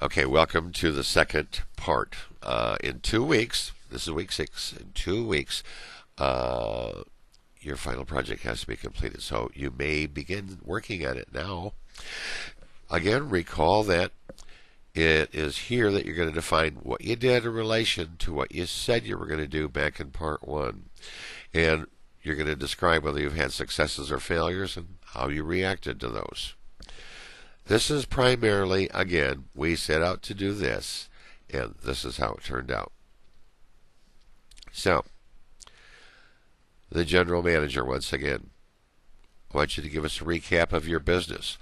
Okay, welcome to the second part. In 2 weeks, this is week 6, in 2 weeks, your final project has to be completed. So you may begin working on it now. Again, recall that it is here that you're going to define what you did in relation to what you said you were going to do back in part 1. And you're going to describe whether you've had successes or failures and how you reacted to those. This is primarily, again, we set out to do this, and this is how it turned out. So, the general manager, once again, I want you to give us a recap of your business.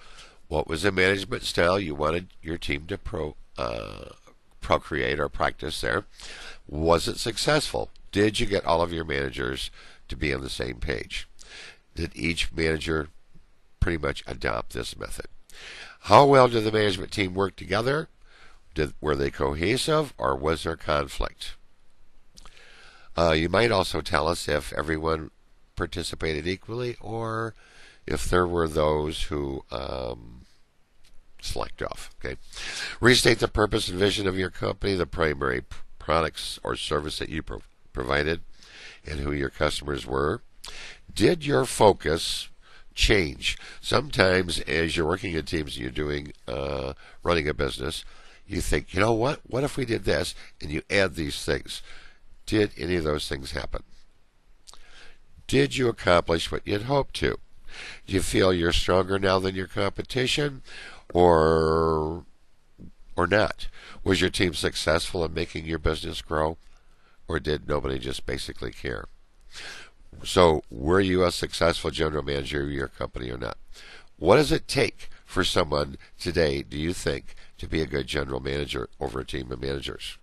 What was the management style you wanted your team to procreate or practice there? Was it successful? Did you get all of your managers to be on the same page? Did each manager pretty much adopt this method? How well did the management team work together? Were they cohesive, or was there conflict? You might also tell us if everyone participated equally, or if there were those who slacked off. Okay. Restate the purpose and vision of your company, the primary products or service that you provided, and who your customers were. Did your focus change? Sometimes as you're working in teams and you're doing running a business, you think, you know what if we did this, and you add these things. Did any of those things happen? Did you accomplish what you'd hoped to? Do you feel you're stronger now than your competition, or not? Was your team successful in making your business grow, or did nobody just basically care? So, were you a successful general manager of your company or not? What does it take for someone today, do you think, to be a good general manager over a team of managers?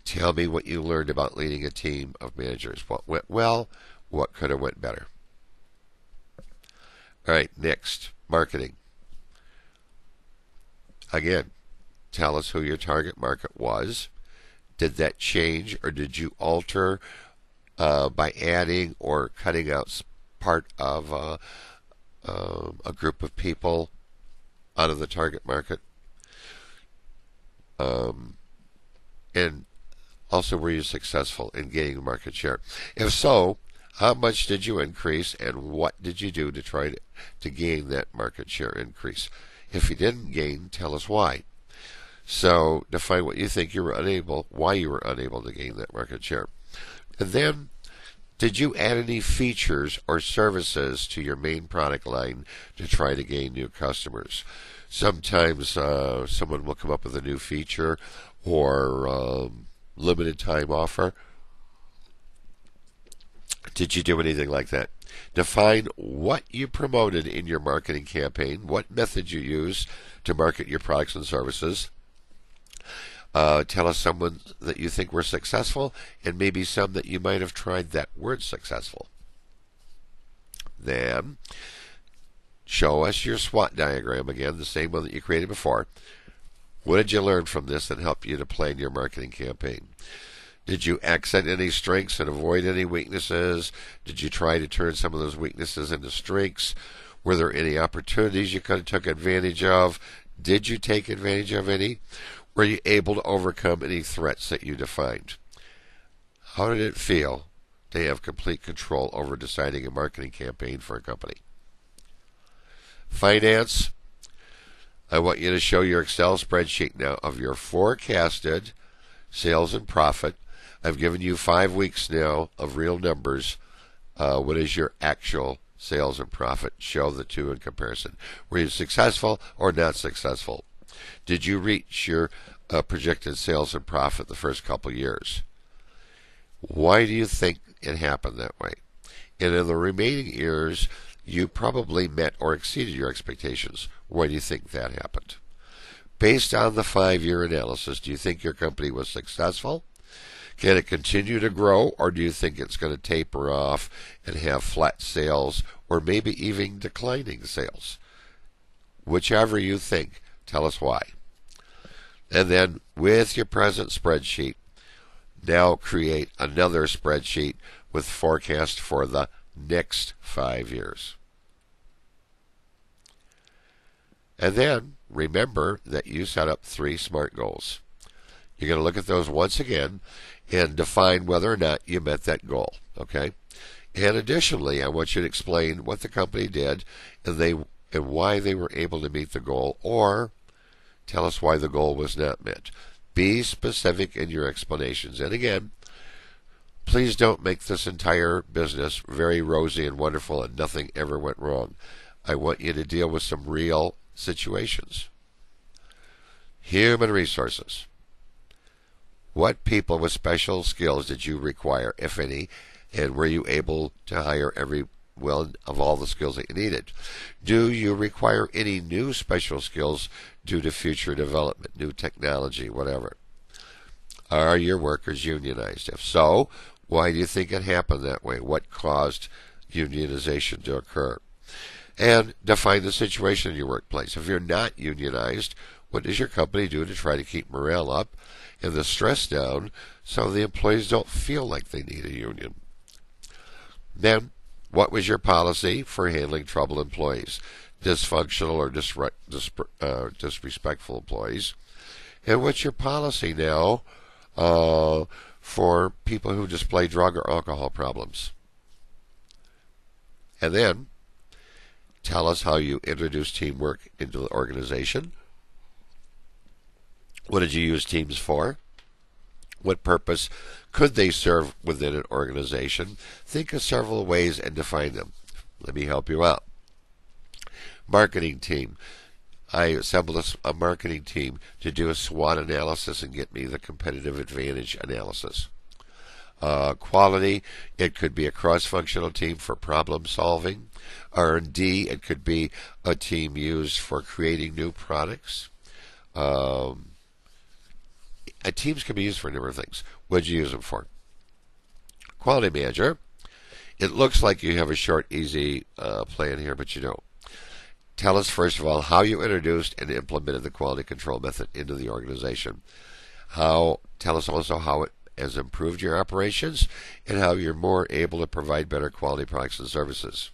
Tell me what you learned about leading a team of managers. What went well? What could have went better? All right, next, marketing. Again, tell us who your target market was. Did that change, or did you alter by adding or cutting out part of a group of people out of the target market? And also, were you successful in gaining market share? If so, how much did you increase, and what did you do to try to gain that market share increase? If you didn't gain, tell us why. So, define what you think why you were unable to gain that market share. And then, did you add any features or services to your main product line to try to gain new customers? Sometimes someone will come up with a new feature or limited time offer. Did you do anything like that? Define what you promoted in your marketing campaign, what method you used to market your products and services. Tell us someone that you think were successful, and maybe some that you might have tried that weren't successful. Then, show us your SWOT diagram, again, the same one that you created before. What did you learn from this that helped you to plan your marketing campaign? Did you accent any strengths and avoid any weaknesses? Did you try to turn some of those weaknesses into strengths? Were there any opportunities you could have took advantage of? Did you take advantage of any? Were you able to overcome any threats that you defined? How did it feel to have complete control over deciding a marketing campaign for a company? Finance. I want you to show your Excel spreadsheet now of your forecasted sales and profit. I've given you 5 weeks now of real numbers. What is your actual sales and profit? Show the two in comparison. Were you successful or not successful? Did you reach your projected sales and profit the first couple years? Why do you think it happened that way? And in the remaining years, you probably met or exceeded your expectations. Why do you think that happened? Based on the 5-year analysis, do you think your company was successful? Can it continue to grow, or do you think it's going to taper off and have flat sales, or maybe even declining sales? Whichever you think, tell us why. And then, with your present spreadsheet, now create another spreadsheet with forecast for the next 5 years. And then remember that you set up 3 SMART goals. You're going to look at those once again and define whether or not you met that goal. Okay? And additionally, I want you to explain what the company did and why they were able to meet the goal, or tell us why the goal was not met. Be specific in your explanations. And again, please don't make this entire business very rosy and wonderful and nothing ever went wrong. I want you to deal with some real situations. Human resources. What people with special skills did you require, if any, and were you able to hire every one of all the skills that you needed? Do you require any new special skills due to future development, new technology, whatever? Are your workers unionized? If so, why do you think it happened that way? What caused unionization to occur? And define the situation in your workplace. If you're not unionized, what does your company do to try to keep morale up and the stress down so the employees don't feel like they need a union? Then, what was your policy for handling troubled employees, dysfunctional or disrespectful employees? And what's your policy now for people who display drug or alcohol problems? And then, tell us how you introduced teamwork into the organization. What did you use teams for? What purpose could they serve within an organization? Think of several ways and define them. Let me help you out. Marketing team. I assembled a marketing team to do a SWOT analysis and get me the competitive advantage analysis. Quality, it could be a cross-functional team for problem solving. R&D, it could be a team used for creating new products. Teams can be used for a number of things. What did you use them for? Quality manager. It looks like you have a short, easy plan here, but you don't. Tell us, first of all, how you introduced and implemented the quality control method into the organization. Tell us also how it has improved your operations and how you're more able to provide better quality products and services.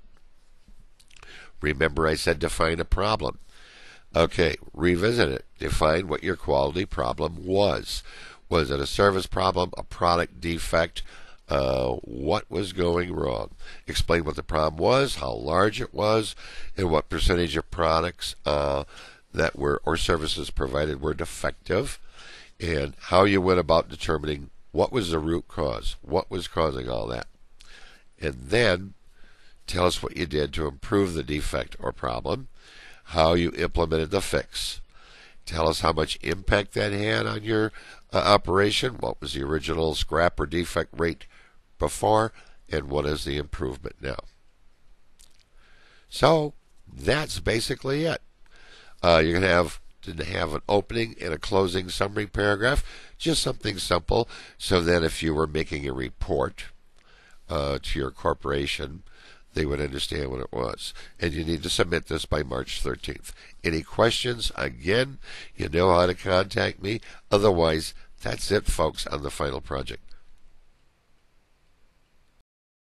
Remember I said define a problem. Okay, revisit it. Define what your quality problem was. Was it a service problem, a product defect? What was going wrong? Explain what the problem was, how large it was, and what percentage of products that were or services provided were defective, and how you went about determining what was the root cause, what was causing all that. And then tell us what you did to improve the defect or problem, how you implemented the fix. Tell us how much impact that had on your operation, what was the original scrap or defect rate before, and what is the improvement now. So that's basically it. You're going to have an opening and a closing summary paragraph, just something simple, so that if you were making a report to your corporation, they would understand what it was. And you need to submit this by March 13th. Any questions? Again, you know how to contact me. Otherwise, that's it, folks, on the final project.